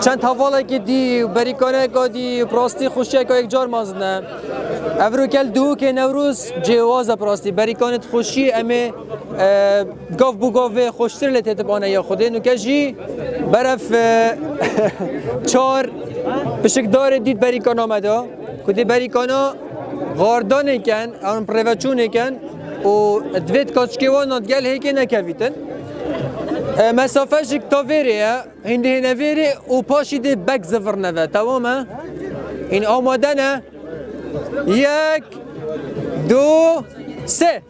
چند حواله که دی و بریکانه که دی پراستی خوشی که یک جار مازنه افرو کل دو که نوروز جواز پراستی بریکانت خوشی امه گاف بو گاف خوشتر لطه بانه یا خوده نو که جی برف چار بشکدار دید بریکان آمده که دی بریکانا غاردانه کن اون پریوچونه کن و دوید کچکیوان ندگل هیکی نکویتن مسافه جک تاویره هنده نویره و پاشی ده بک زفر نوه تمامه این آماده نه 1 2 3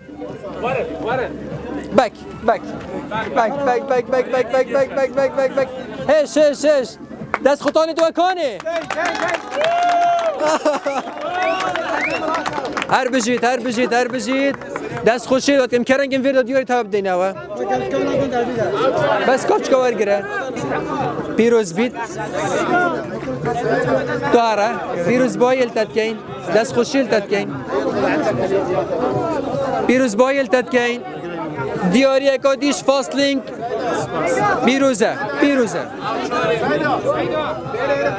بک هش دست خطانی تو اکانه هر بجید دست خوشی داد که کرنگیم ویر دیاری تاب دینه بس کفچ کار گره پیروز بید داره پیروز بایل تدکین دست خوشیل تدکین پیروز بایل تدکین دیاری اکادیش فاصلینگ پیروزه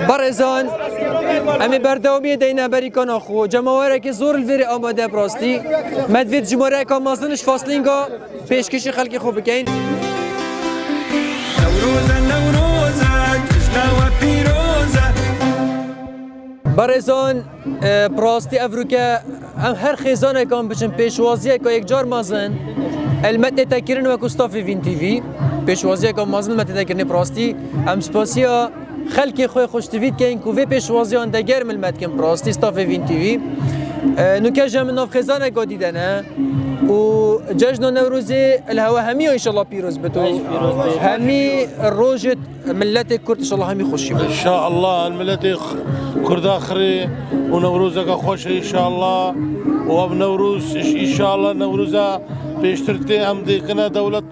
برزان امی برداومی دینه بریکان آخو جماوره که زور الویر آماده براستی مدوید جماره که مازنش فاصلینگا پیشکشی خلقی خوب بکین نوروزة جشنا وبيروزة برزان براستی افروکه ام هر خیزانه کام بچن پیشوازیه که یک جار مازن المت تکرین و کستافی وین تی وی پیشوازیه که مازن المت تکرین براستی ام سپاسیا خلقی خوی خوش تیوید که این کوه پیشوازیان دگر ملمت کن براستی استاف وین تی وی نكاجة من نوف خزانة قادي دنا وججنا نوروزي الهوا همي إن شاء الله بيروز بتو همي الروجة ملتك كرد إن شاء الله همي خوشي إن شاء الله الملتك كرد آخري ونوروزك خوش إن شاء الله واب نوروز إن شاء الله نوروزا بيشترتي أمدي كنا دولة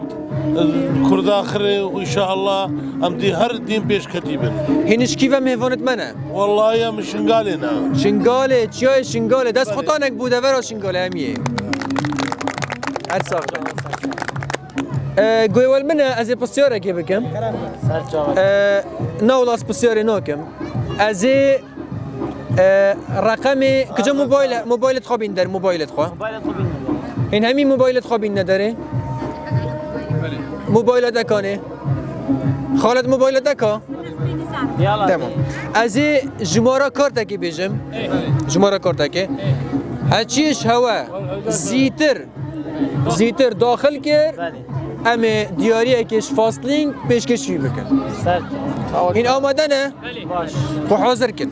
كرد آخري وإن شاء الله أمدي هر دين بيش كتيبن هنش كيف مهفونت منا والله يا مش شنغالينا شنغالي تشاي شنغالي دست خطانك بوده ورا شنغالي هميه هر ساق قوي منا أزي بسيارة كيف بكم نولاس بسيارة نوكم أزي رقمي كجا موبايل تخابين در موبايل تخوا این همین موبایلت خوابین نداره؟ موبایلت دکانه؟ خالت موبایلت دکا؟ تمام از جماره کارتکی بیجم جماره کارتکی هچیش هوا زیتر داخل کرد اما دیاری اکش فاصلینگ پیشکشی بکن این آماده نه؟ خو حاضر کن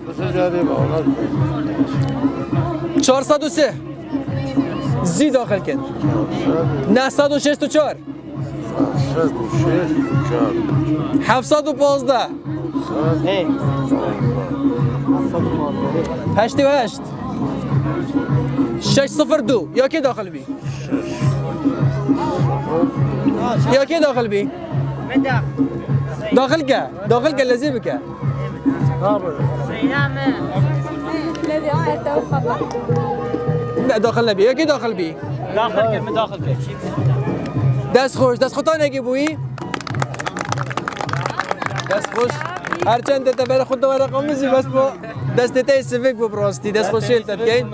403 زی داخل کن 964 715 88 602 یا کی داخل بی؟ یا کی داخل بی؟ داخل که لذی بکه داخل نبی یا کی داخل بی؟ داخل که دست خوش دست خطا نگی بویی؟ دست خوش هرچند تا برای خود دوباره قامیزی بس با دست تای سفک بپراستی دست خوش شیل تبکین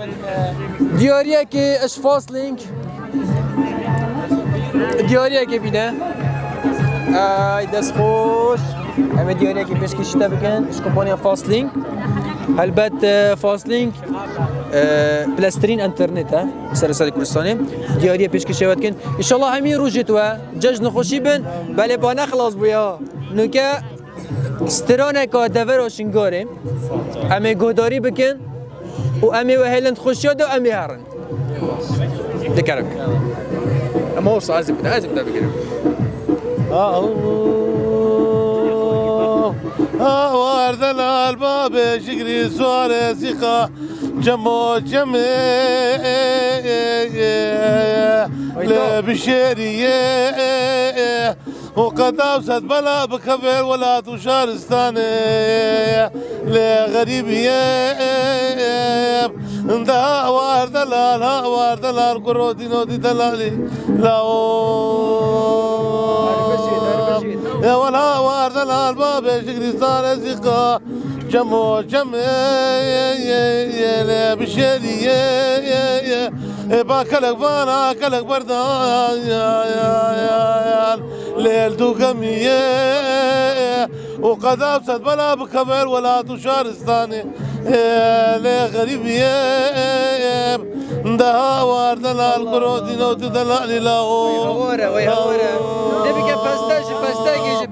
دیاریه که اش فاصلینگ دیاریه که بینه ای دست خوش همه دیاریه که پیش کشیده بکن اش کمپانی فاصلینگ البته فاصلینگ پلاسترین انترنت ها سر کردستانی دیاری پیش کشیده کن ان شاء الله همین روزت و جشن خوشی بن بله با نخلاص بیا نوکه سترانه که دور آشنگاره امی گوداری بکن و امی وهلند خوشیاد و امی هرن دکرم اما هو عازم ده بگیرم وردنا الباب شقري سوار ثقة جمو جمي بشيرية وقد أوسد بلا بكبر ولا تشارستاني لغريبية انتهى واردلال كرودي نودي دلالي يا ولا واردلال باب شقري صار ثقة جمو جمي بشيرية باكلك فانا كلك بردان ليل دوغمية وقد أبسط بلا بكبر ولا تشارستاني لغريبية ده واردنا القرودي نوت دلالي لاو دبك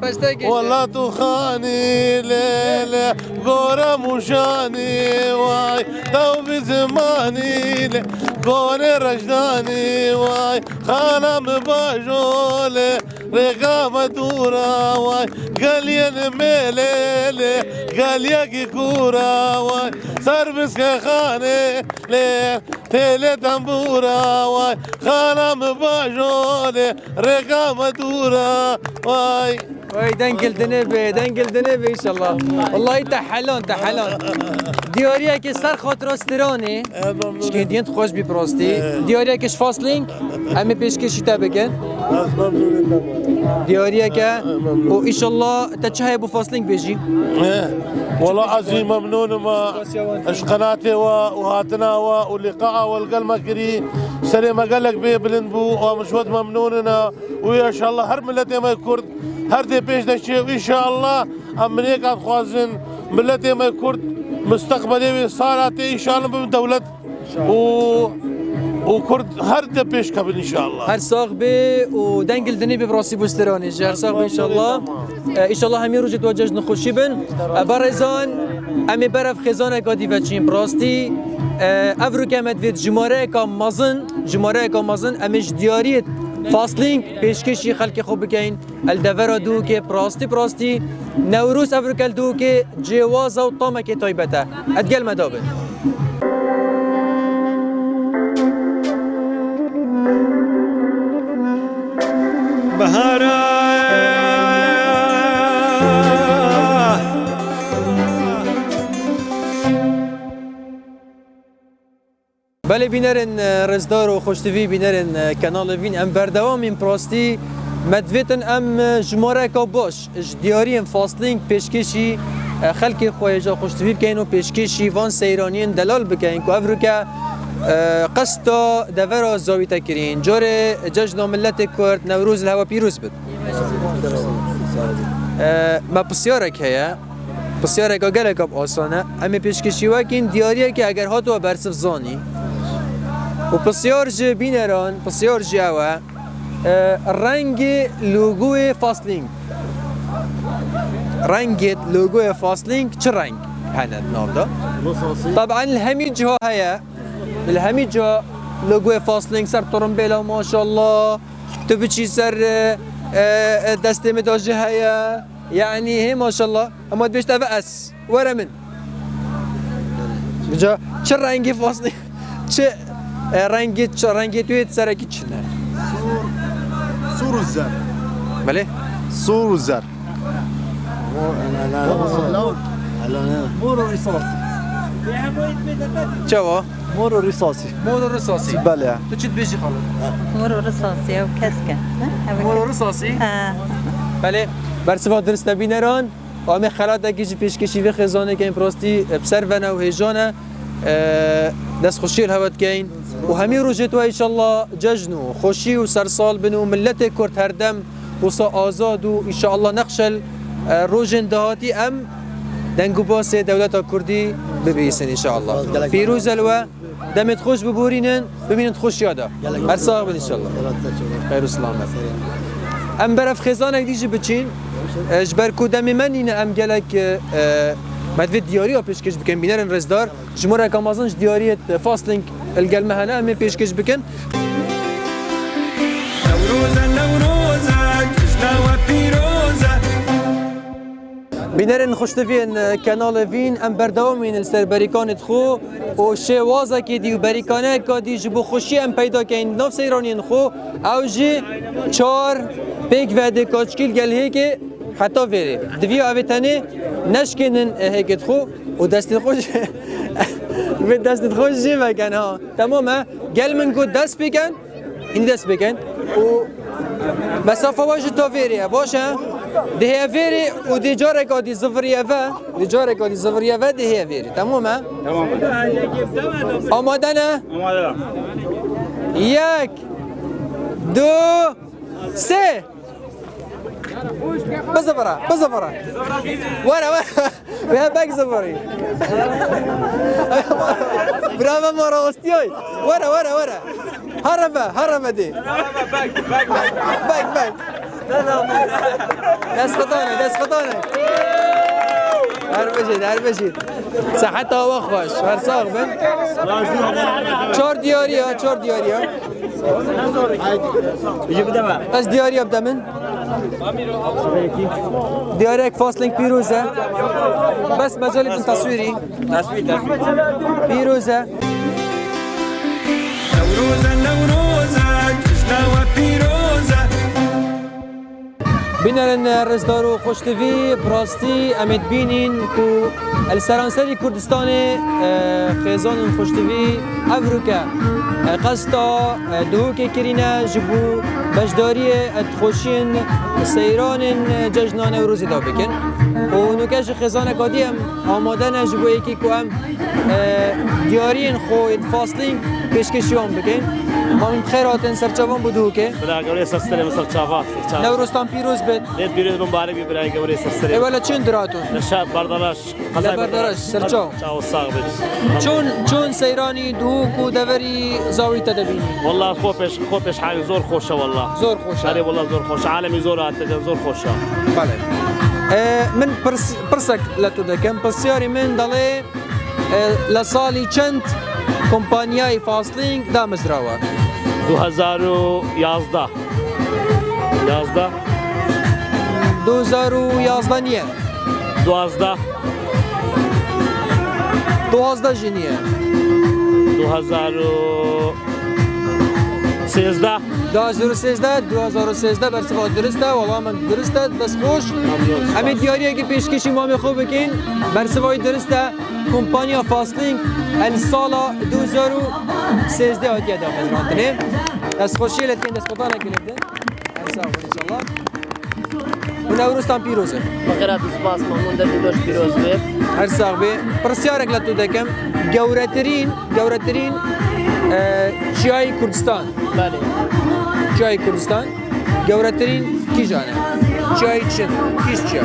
باستاجي ولا تخاني ليلة غورة مشاني واي تو في زماني كوني رجداني واي خانم باجولي رقامة دورة واي قاليا ميلي قاليا كي كورة واي سربس كخاني ليه تيلي تنبورة واي خانم باجولي رقامة دورة واي دنقل دنبي ان شاء الله والله تحلون دیاریه که سر خاطر استرانه چون دین خوش بی پراستی دیاریه که فاصلینگ همه پیش کشیده بکن دیاریه که و ان شاء الله تچه بو فاصلینگ بيجي والله عظيم ممنون ما اش قناتي وهاتنا واللقاء والقلمه كري سري ما قال لك بلنبو ومشود ممنوننا ويا شاء الله هر ملتي ما كرد هر دي بيش دشي ان شاء الله امريكا خوازن ملتي ما كرد مستقبلي صارت ان شاء الله بدولة وكرد هرده بيش كبن ان شاء الله. هر ساغ بي ودنجل دني براسي بوستراني هر ساغ بي ان شاء الله. ان شاء الله همي روجت وجج نخوشي بن برزان امي برف خزانه قادي وچين براستي افرو كمت فيت جماره كامازن امش دياريت فاصلين پیشکشی خلق خوب بکن الدورا دو که پراستی نوروز افریقا دو که جواز و طامه که تایبته ادگل مدابن بهارا بله بینرن رزدار و خوشتوی بینرن کانال وین ام بردوام پراستی مدویتن ام جماره که باش دیاری فاصلینگ پیشکشی خلق خواهجا خوشتوی بکن و پیشکشی وان سیرانیین دلال بکن که افریقا قصد دورا زاوی تکرین جار جشن ملت کرد نوروز الهوا پیروز بد ما بسیارک هیا بسیارک اگرک اب آسانه امی پیشکشی وکین دیاریه که اگر هاتو برسف زانی و بسیار جه بینران بسیار جه اوه رنگ لوگوی فاصلینگ رنگ لوگوی فاصلینگ چه رنگ هند نام دا طبعا الهمی جها هیا الهمی جها لوگوی فاصلینگ سر طرنبیلا ما شاء الله تو بچی سر دست مداجه هیا يعني هي ما شاء الله اما تبيش تبأس ورا من بجا چه رنگی فاصلی چه رنگی توی سرکی چنه سور الزر بله سور الزر مورو رصاصي چوا مورو رصاصي بله تو چی تبیشی خالد مورو رصاصي او كسكه مورو رصاصي بله برسوا درست نبینران و همه خلات اگه پیشکشی و خزانه که این پراستی بسر و نو هیجانه دست خوشی الهوت کین و همی روزت و انشالله جشن و خوشی و سرسال بنو ملت کرد هر دم و آزاد و انشالله نخشل روزن دهاتی ام دنگو باس دولت کردی ببیسن انشالله پیروز الوا دمت خوش ببورینن ببینن خوش یاده هر صاحب انشالله خیر و سلامت ام برف خزانه دیجی بچین جبر کودمی من اینه ام گلک مدوی دیاری ها پیشکش بکن بینرن رزدار جمهور کامازنش دیاریت فاصلینگ الگلمه هنه امی پیشکش بکن نوروزه جشنا و پیروزه بینرن خوشتوین کانال وین ام بردوامین السربریکانت خو و شوازه که دیو بریکانه که دی جبو خوشی ام پیدا کن نفس ایرانین خو او جی چار پیک وعده کاچکیل گل هیکه حتی ویره دویو اویتانه نشکنن هیکت خو و دست خوش به دست خوش جی بکن ها تمام گل من کو دست بکن این دست بکن و مسافه واجه تا ویره باشه ده ویره و دی جاره که دی زفریه و ده ویره تمام آماده نه؟ یک دو سه بزفره ورا وها باك زفري برافو مرة وستيوي ورا هربا دي باك داس خطانة هر بشید صحت هوا خوش هر ساق بن چهار دیاری ها از دیاری ابدا من دیاری فاصلینگ پیروزه بس مجال من تصویری پیروزه نوروزه جشنا و پیروزه بینرن رزدار و خوشتوی براستی امید بینین که السرانسری کردستان خیزان خوشتوی افریقا قصدا دهو که کرینه جبو بجداری ادخوشین سیران جشنان و روزی دا بکن و نوکش خزانه کادی هم آماده نجبو یکی که هم دیارین خو فاصلین پیشکشیان بکن ما من خیراتن سرچوان بدو که برای گوری سرسری مثل چاوا نوروستان پیروز بید نیت پیروز مبارک بی برای گوری سرسری اولا چند دراتون؟ نشاب بردارش بردارش سرچاو چاو ساق بید چون سیرانی دوک و دوری زاوی تدبینی والله خوبش حالی زور خوشه والله زور خوشه آره والله زور خوشه عالمی زور هات زور خوشه بله من پرسک لاتو دکم پرسیاری من داله لسالی چند کمپانیای فاصلینگ دامز راوه 2011 2011 نیه 12 جنیه 2013 بر صفات درسته والله من درسته بس خوش همه دیاریه که پیشکشی ما خوب بکن بر صفات درسته کمپانیا فاصلینگ السال 2013 هاتیه دا مزرانتنه از خوشی لتکن دست خدا نکنه انشاءالله و نوروستان پیروزه بخیرات سپاس ممنون در دوش پیروز به هر ساق به پرسیارک لتو دکم گورترین چیای کردستان بله چیای کردستان گورترین کی جانه چیای چند کیش چیای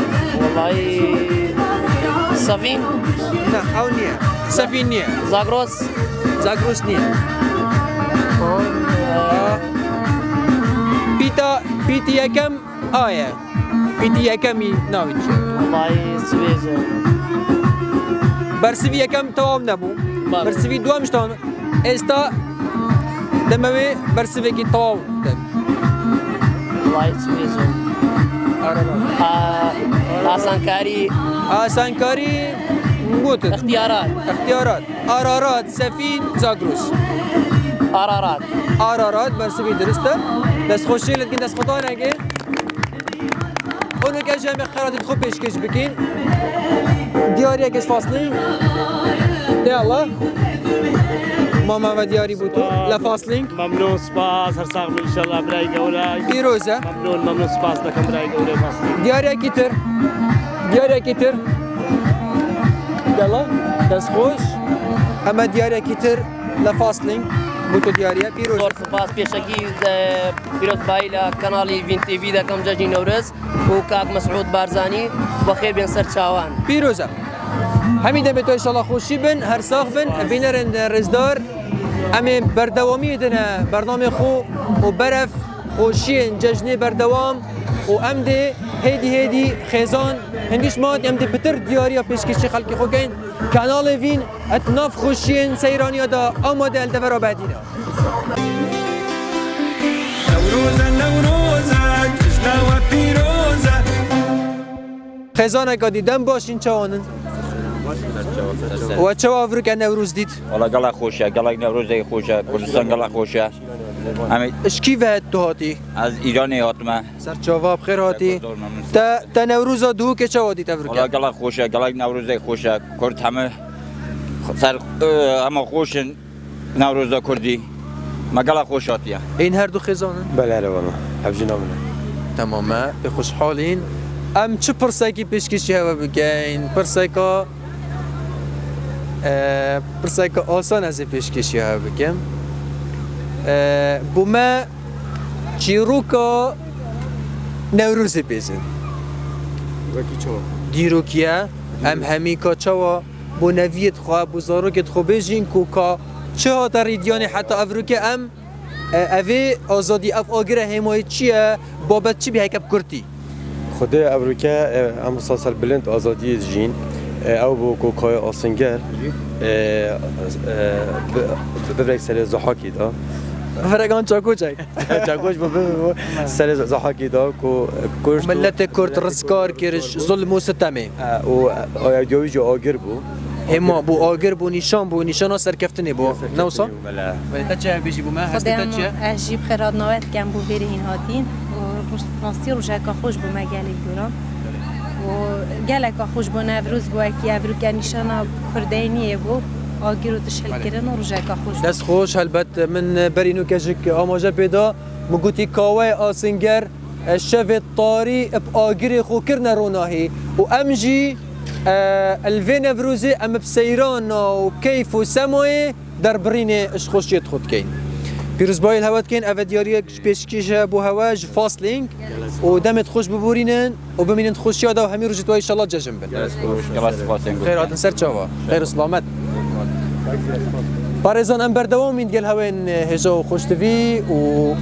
والله سفین نه او نیه سفین نیه زاگروس نیه پیتی یکم آیه پیتی یکمی ناوید چیه والله سویزه برسوی یکم تمام نبو برسوی دوامش تمام استا دموی برسوی کی تمام والله سویزه آسانکاری گوت اختیارات آرارات سفین زاگروس آرارات برسوی درسته دست خوشی لکن دست خدا نگه اونو که جمع خیرات خوب پیشکش بکن دیاری اگه فاصلی یا الله ماما و دیاری بودو لفاصلینگ ممنون سپاس هر ساق ان شاء الله برای گوره پیروزه ممنون سپاس دکم برای گوره فاصلینگ دیاری کتر یلا دست خوش اما دیاری کتر لفاصلینگ بودو دیاریه پیروزه زور سپاس پیشگی پیروز بایلا کانالی وین تی وی دکم جاجی نورز و کاک مسعود بارزانی و خیر بین سر چاوان پیروزه همین دم تو ان شاء الله خوشی بن هر ساق بن بینرن رزدار امی بردوامی دنه برنامه خو و برف خوشی جشن بردوام و امده هدی خزان هندیش ماد امده بتر دیاریا پیشکشی خلقی خو کن کانال وین اتناف خوشی سیرانی دا آماده الدورا بعدینا نوروز جشنا و پیروزه خزانه که دیدم باشین چوانن و چه آفریقا نوروز دید؟ والله قلق خوشه قلق نوروز خوشه کردستان قلق خوشه اشکی وهد تو هاتی؟ از ایرانی هاتمه سرچاوا بخیر هاتی تا نوروز دو که چه هاتی تفریقا؟ والله قلق خوشه قلق نوروز خوشه کرد همه خوشن نوروز کردی ما قلق خوش هاتیه این هر دو خزانن؟ بله والله حبجی نامنه تمامه به خوشحالین ام چه پرسکی پیشکشی هوا بگین پرسکا آسان از پیشکشی هوا بگم بوما چیروکا نوروز بیزن دیروکیه ام همیکا چوا بو نویت خواه بو زاروکت خو بیجین کوکا چه ها در ریدیان حتی افروکه ام اوه آزادی اف آگره همای چیه بابت چی به هکب کرتی خود افریقا ام مسلسل بلند آزادی جین او بو کوکای آسنگر ببرک سر زحاکی دا فرقان چاکوچک چاکوچ بو سر زحاکی دا کو کورش ملت کرد رزکار کرش ظلم و ستمه و ایدئولوژی آگر بو هما بو آگر بو نشان سرکفتنی بو نوسا ولی تا چه بیجی بو ما هست تا چه اجیب خیرات نوات کم بو ویری این هاتین و راستی روزا خوش بو مگالی دورم و گلک خوش بو نوروز بو کی افریقا نشان کردینی بو آگر و تشکیل کردن و روزا خوش دست خوش البته من برینو کجک آماجه پیدا مگوتی کاوه آسنگر الشفت طاري بآجري خو كرنا روناهي وأمجي الفين فروزي أم بسيرانا وكيف وسموي دربريني إش خوشيت خود كين بيروز باي الهوات كين أفا دياريك بيشكيشة بو هواج فاصلينج ودمت خوش ببورينن وبمينن خوش يادا وهمي روجت إن شاء الله جاجم بن خير هاتن سر شوا خير سلامت بارزان ام بردوام من ديال هوين هجا خوش تفي و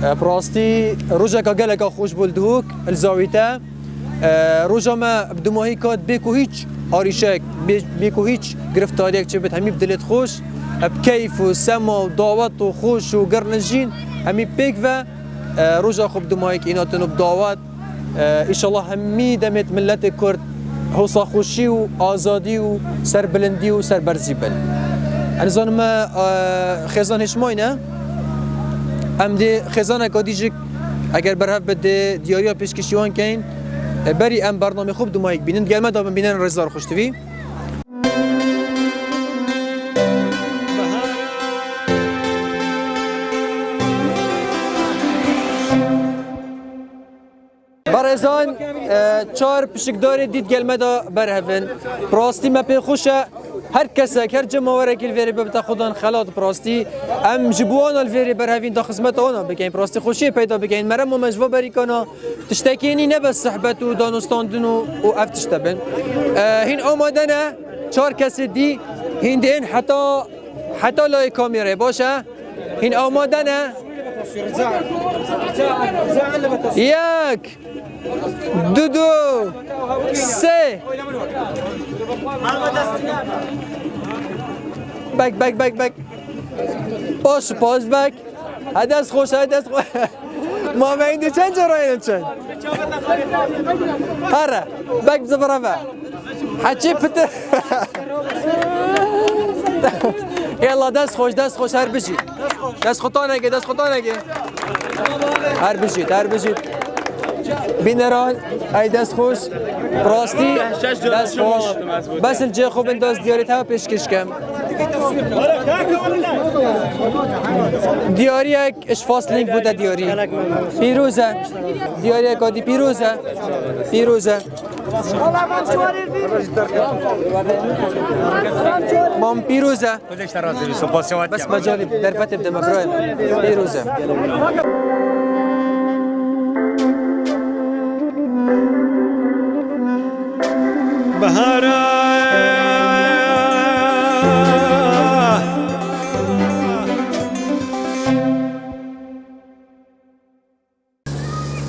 براستي روجا كاغلكا خوش بولدهوك الزاويتا روجا ما بدماهي كات بيكو هيج آريشك بيكو هيج گرفتاریک چه بد همی بدلت خوش بكيف وسما ودعوات وخوش وقرنجين همي بيك و روجا خوب دماهيك ایناتنو بدعوات ان شاء الله همي دمت ملت كرد حوصا خوشي و آزادي و سربلندي و سربرزي بن انا زانم خزان هشماينه ام دي خزانه كاديجك اگر برهف بده دياريا پیشکشیوان کین بری ام برنامه خوب دماهيك بینن گلمه دابن بینن رزدار خوشتوی برزان چهار پشکداری دید گلمه دا برهفن براستی ما پی خوشه هر کسی هر جماوره که الویری ببتا خودان خلات براستی ام جبوان الویری برهفین دا خدمت آنا بگین براستی خوشی پیدا بگین مرم و مجوا بریکانا تشتکینی نه بس صحبت و دانستاندن و افتشتبن هین آمادنه چهار کسی دی هین دین حتی لای کامیره باشه هین آمادنه یک دو سه بک باش بک هدست خوش ما ما عندي چند جراییم چند هره بک بزبرفه حچی پته يلا دست خوش هر بشی دست خطانگه هر بشید بینران ای دست خوش براستی دست خوش بس الجي خوب انداز دیاریت ها پیشکش کم دیاری یک اش فاصلینگ بوده دیاری پیروزه دیاری یک آدی پیروزه مام پیروزه بس مجالی در فتح بده مبروی پیروزه بهارا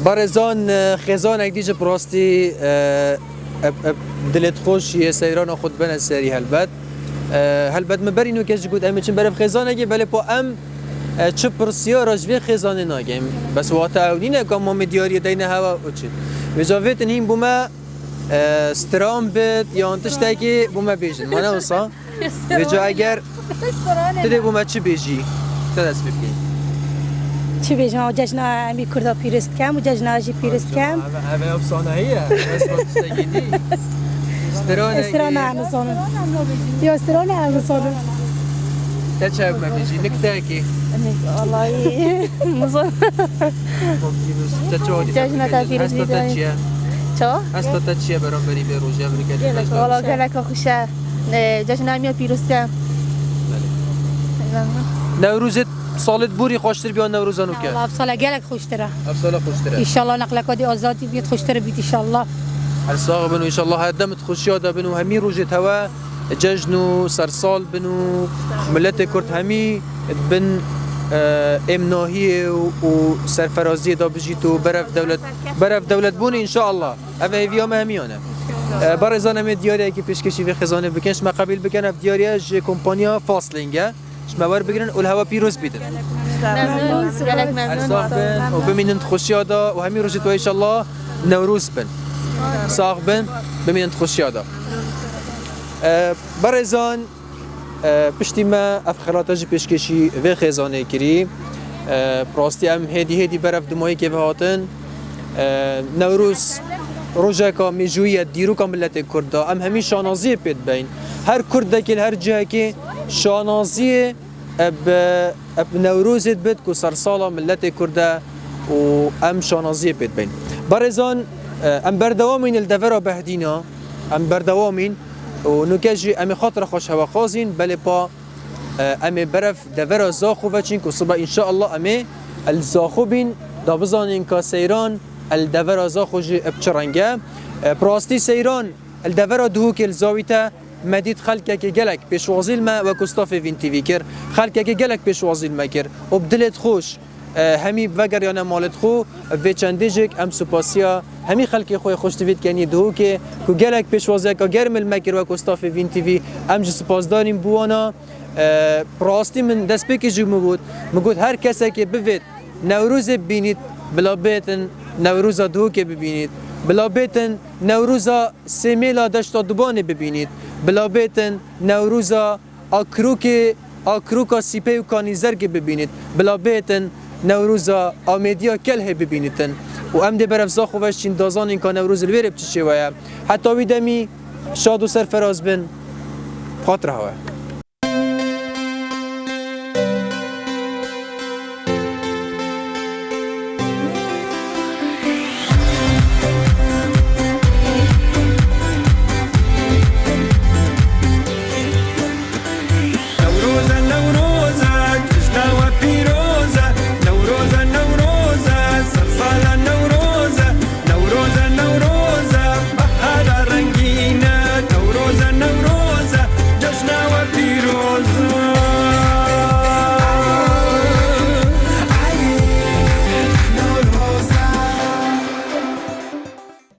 برزان خزان اک دیجه براستی دلت خوش یه سیران خود بنا سری هلبت مبرینو کش گود امی چن برف خزان اگه بله پا ام چه پرسیا راجبه خزانه ناگیم بس واتا اولینه که ما مدیاری دینه هوا و چید ویجاویت نیم بوما سترام بید یا انتش تاکی بوما بیجن مانه وصا ویجا اگر تده بوما چی بیجی تدست ببگی چی بیجم جشن امی کردا پیرست کم و جشن آجی پیرست کم اوه افسانه ایه بس تگیدی استران امزانه یا استران امزانه تچه ما بیجی نکتاکی والله مزون جشن تا پیرست بیدایی چا؟ هستا تا چیه برام بری به روژه امریکا والا گلک خوشه جشن امی پیرست کم نوروزت سالت بوری خوشتر بیان نوروزانو که الله افساله گلک خوشتره افساله خوشتره انشالله نقلکادی آزادی بیت خوشتره بیت انشالله الساق بنو انشالله هدمت خوشیادا بنو همی روجت هوا ججنو سرسال بنو ملت کرد همی بن امناهی و سرفرازی دا بجیتو برف دولت بونی انشاءالله اوه هیویام همیانه برزان همه دیاری که پیشکشی و خزانه بکنش ما قبیل بکن اف دیاری ج کمپانیا فاصلینگه شموار بگیرن اول هوا پیروز بیدن الساق بن و بمینند خوشیادا و همی روجت و انشاءالله نوروز بن ساق بن بمینند خوشیادا برزان پشتی ما افخلاتاج پیشکشی و خزانه کری پراستی هم هدی برف دمایی که بهاتن نوروز روزه که میجویه دیرو که ملت کرده هم همین شانازی پید بین هر کرده که هر جه که شانازی اب نوروزت بید که سرسالا ملت کرده و ام شانازی بید بین برزان ام بردوامین الدورا بهدینا ام بردوامین و نکجی ام خاطر خوش هوا خازین بله با ام برف دورا زاخو وچین که صبح انشاءالله ام الزاخو بین دابزانین که سیران الدورا زاخو جی ابچرنگه براستی سیران الدورا دهوک الزاویتا مدید خلقه که گلک پیشوازیل ما و کستاف وین تیوی کر خلقه که گلک پیشوازیل ما کر و بدلت خوش همی وگر یا مالت خو و چندیجک ام سپاسیا همی خلقی خوی خوش دوید کنی دهو که گلک پیشوازه که گرم المکر و کستاف وین تیوی ام جو سپاس داریم بوانا براستی من دست بکی جو مگود هر کسی که بوید نوروز ببینید بلا بیتن نوروز دهو که ببینید بلا بیتن نوروزا سمیلا دشتا دوبانه ببینید بلا بیتن نوروزا آکروکا سیپه و کانیزرگ ببینید بلا بیتن نوروزا آمیدیا کله ببینیدن و ام ده برف زاخوش چین دازان این که نوروز الویره بچشه ویا حتی ویدمی شاد و سرفراز بن خاطر هوا